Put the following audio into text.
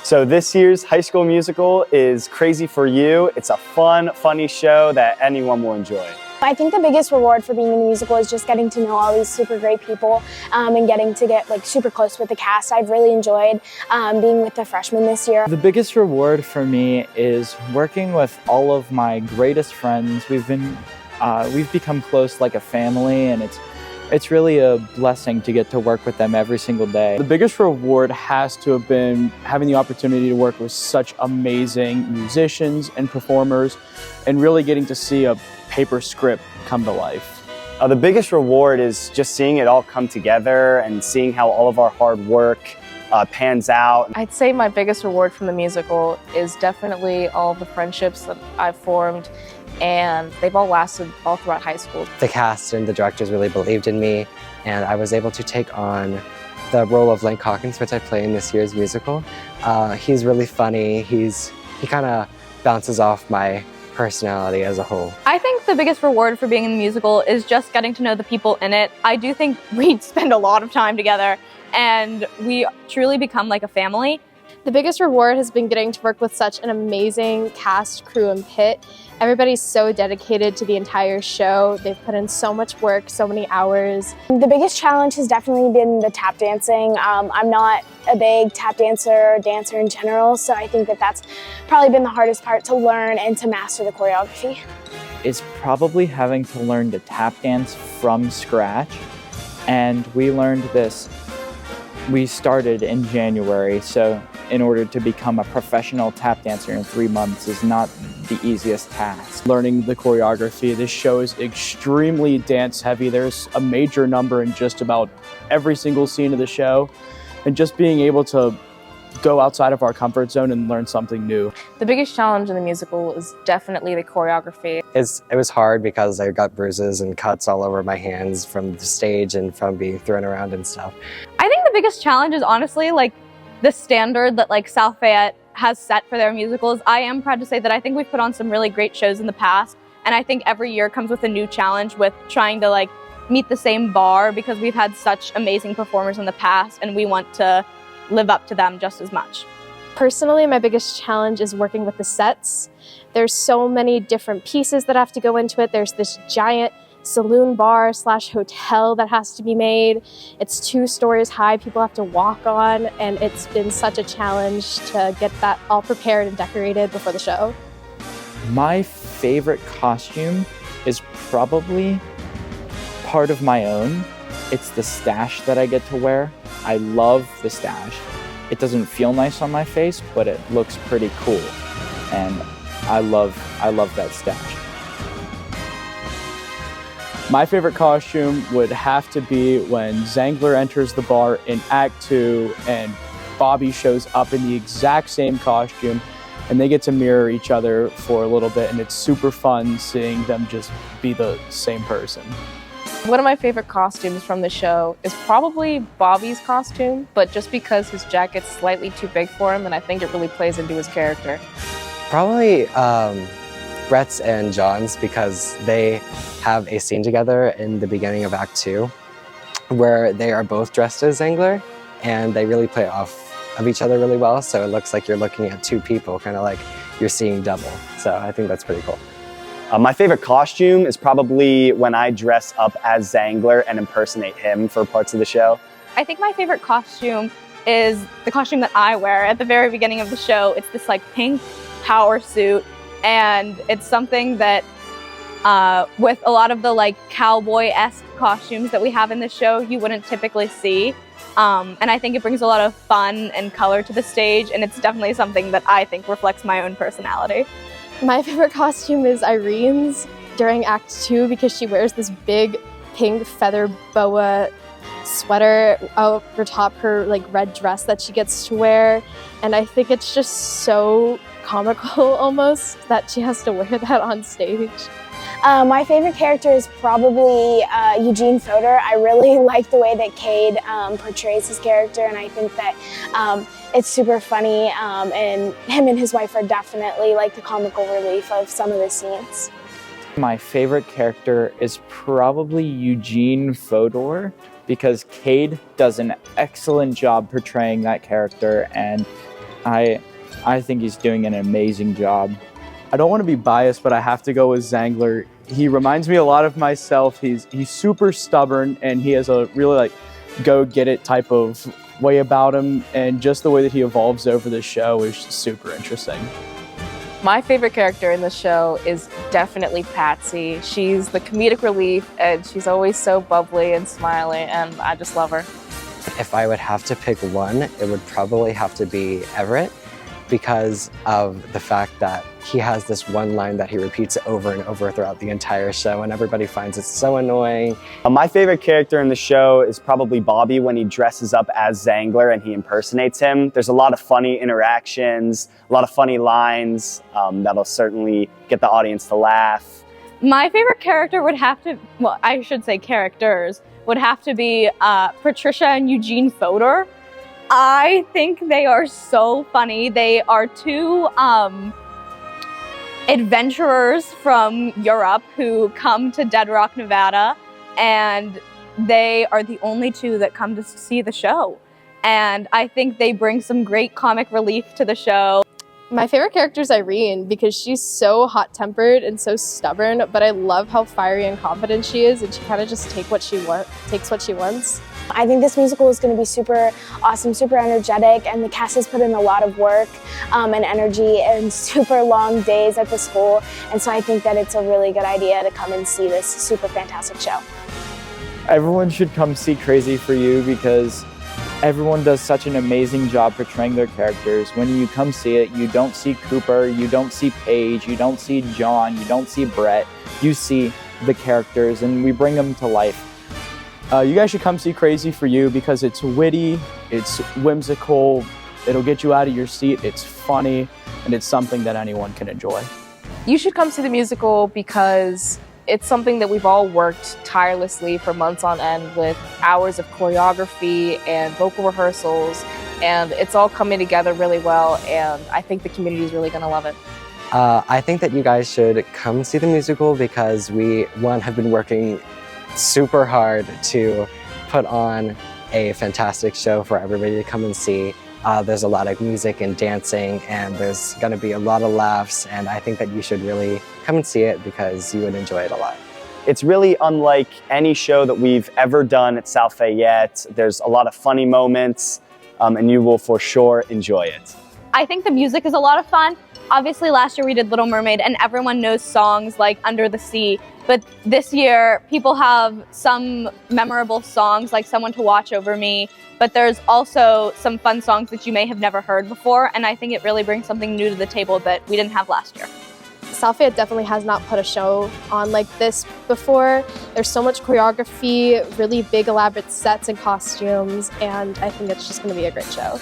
So this year's High School Musical is Crazy for You. It's a fun, funny show that anyone will enjoy. I think the biggest reward for being in the musical is just getting to know all these super great people and getting to get super close with the cast. I've really enjoyed being with the freshmen this year. The biggest reward for me is working with all of my greatest friends. We've become close like a family, and it's really a blessing to get to work with them every single day. The biggest reward has to have been having the opportunity to work with such amazing musicians and performers and really getting to see a paper script come to life. The biggest reward is just seeing it all come together and seeing how all of our hard work pans out. I'd say my biggest reward from the musical is definitely all of the friendships that I've formed, and they've all lasted all throughout high school. The cast and the directors really believed in me, and I was able to take on the role of Link Hawkins, which I play in this year's musical. He's really funny. He kind of bounces off my personality as a whole. I think the biggest reward for being in the musical is just getting to know the people in it. I do think we spend a lot of time together, and we truly become like a family. The biggest reward has been getting to work with such an amazing cast, crew, and pit. Everybody's so dedicated to the entire show. They've put in so much work, so many hours. The biggest challenge has definitely been the tap dancing. I'm not a big tap dancer or dancer in general, so I think that's probably been the hardest part to learn and to master the choreography. It's probably having to learn to tap dance from scratch, and we learned this. We started in January, so in order to become a professional tap dancer in 3 months is not the easiest task. Learning the choreography, this show is extremely dance heavy. There's a major number in just about every single scene of the show, and just being able to go outside of our comfort zone and learn something new. The biggest challenge in the musical is definitely the choreography. It was hard because I got bruises and cuts all over my hands from the stage and from being thrown around and stuff. I think the biggest challenge is honestly the standard that South Fayette has set for their musicals. I am proud to say that I think we've put on some really great shows in the past, and I think every year comes with a new challenge with trying to meet the same bar, because we've had such amazing performers in the past and we want to live up to them just as much. Personally, my biggest challenge is working with the sets. There's so many different pieces that have to go into it. There's this giant saloon bar / hotel that has to be made. It's 2 stories high, people have to walk on, and it's been such a challenge to get that all prepared and decorated before the show. My favorite costume is probably part of my own. It's the stash that I get to wear. I love the stash. It doesn't feel nice on my face, but it looks pretty cool, and I love that stash. My favorite costume would have to be when Zangler enters the bar in Act 2 and Bobby shows up in the exact same costume, and they get to mirror each other for a little bit, and it's super fun seeing them just be the same person. One of my favorite costumes from the show is probably Bobby's costume, but just because his jacket's slightly too big for him, and I think it really plays into his character. Probably Brett's and John's, because they have a scene together in the beginning of Act 2 where they are both dressed as Zangler, and they really play off of each other really well, so it looks like you're looking at 2 people, kind of like you're seeing double. So I think that's pretty cool. My favorite costume is probably when I dress up as Zangler and impersonate him for parts of the show. I think my favorite costume is the costume that I wear at the very beginning of the show. It's this pink power suit, and it's something that with a lot of the cowboy-esque costumes that we have in the show, you wouldn't typically see. And I think it brings a lot of fun and color to the stage, and it's definitely something that I think reflects my own personality. My favorite costume is Irene's during Act 2, because she wears this big pink feather boa sweater over top her red dress that she gets to wear, and I think it's just so comical almost that she has to wear that on stage. My favorite character is probably Eugene Fodor. I really like the way that Cade portrays his character, and I think that it's super funny, and him and his wife are definitely the comical relief of some of the scenes. My favorite character is probably Eugene Fodor, because Cade does an excellent job portraying that character, and I think he's doing an amazing job. I don't want to be biased, but I have to go with Zangler. He reminds me a lot of myself. He's super stubborn, and he has a really like go get it type of way about him, and just the way that he evolves over the show is super interesting. My favorite character in the show is definitely Patsy. She's the comedic relief, and she's always so bubbly and smiley, and I just love her. If I would have to pick one, it would probably have to be Everett, because of the fact that he has this one line that he repeats over and over throughout the entire show, and everybody finds it so annoying. My favorite character in the show is probably Bobby when he dresses up as Zangler and he impersonates him. There's a lot of funny interactions, a lot of funny lines that'll certainly get the audience to laugh. My favorite character would have to, well, I should say characters, would have to be Patricia and Eugene Fodor. I think they are so funny. They are two adventurers from Europe who come to Dead Rock, Nevada, and they are the only two that come to see the show. And I think they bring some great comic relief to the show. My favorite character is Irene because she's so hot-tempered and so stubborn, but I love how fiery and confident she is, and she kind of just takes what she wants. I think this musical is going to be super awesome, super energetic, and the cast has put in a lot of work and energy and super long days at the school, and so I think that it's a really good idea to come and see this super fantastic show. Everyone should come see Crazy for You because everyone does such an amazing job portraying their characters. When you come see it, you don't see Cooper, you don't see Paige, you don't see John, you don't see Brett. You see the characters, and we bring them to life. You guys should come see Crazy for You because it's witty, it's whimsical, it'll get you out of your seat, it's funny, and it's something that anyone can enjoy. You should come see the musical because it's something that we've all worked tirelessly for months on end with hours of choreography and vocal rehearsals, and it's all coming together really well, and I think the community is really going to love it. I think that you guys should come see the musical because we, one, have been working super hard to put on a fantastic show for everybody to come and see. There's a lot of music and dancing, and there's going to be a lot of laughs, and I think that you should really come and see it because you would enjoy it a lot. It's really unlike any show that we've ever done at South Fayette. There's a lot of funny moments, and you will for sure enjoy it. I think the music is a lot of fun. Obviously last year we did Little Mermaid and everyone knows songs like Under the Sea, but this year people have some memorable songs like Someone to Watch Over Me, but there's also some fun songs that you may have never heard before, and I think it really brings something new to the table that we didn't have last year. South Fayette definitely has not put a show on like this before. There's so much choreography, really big elaborate sets and costumes, and I think it's just going to be a great show.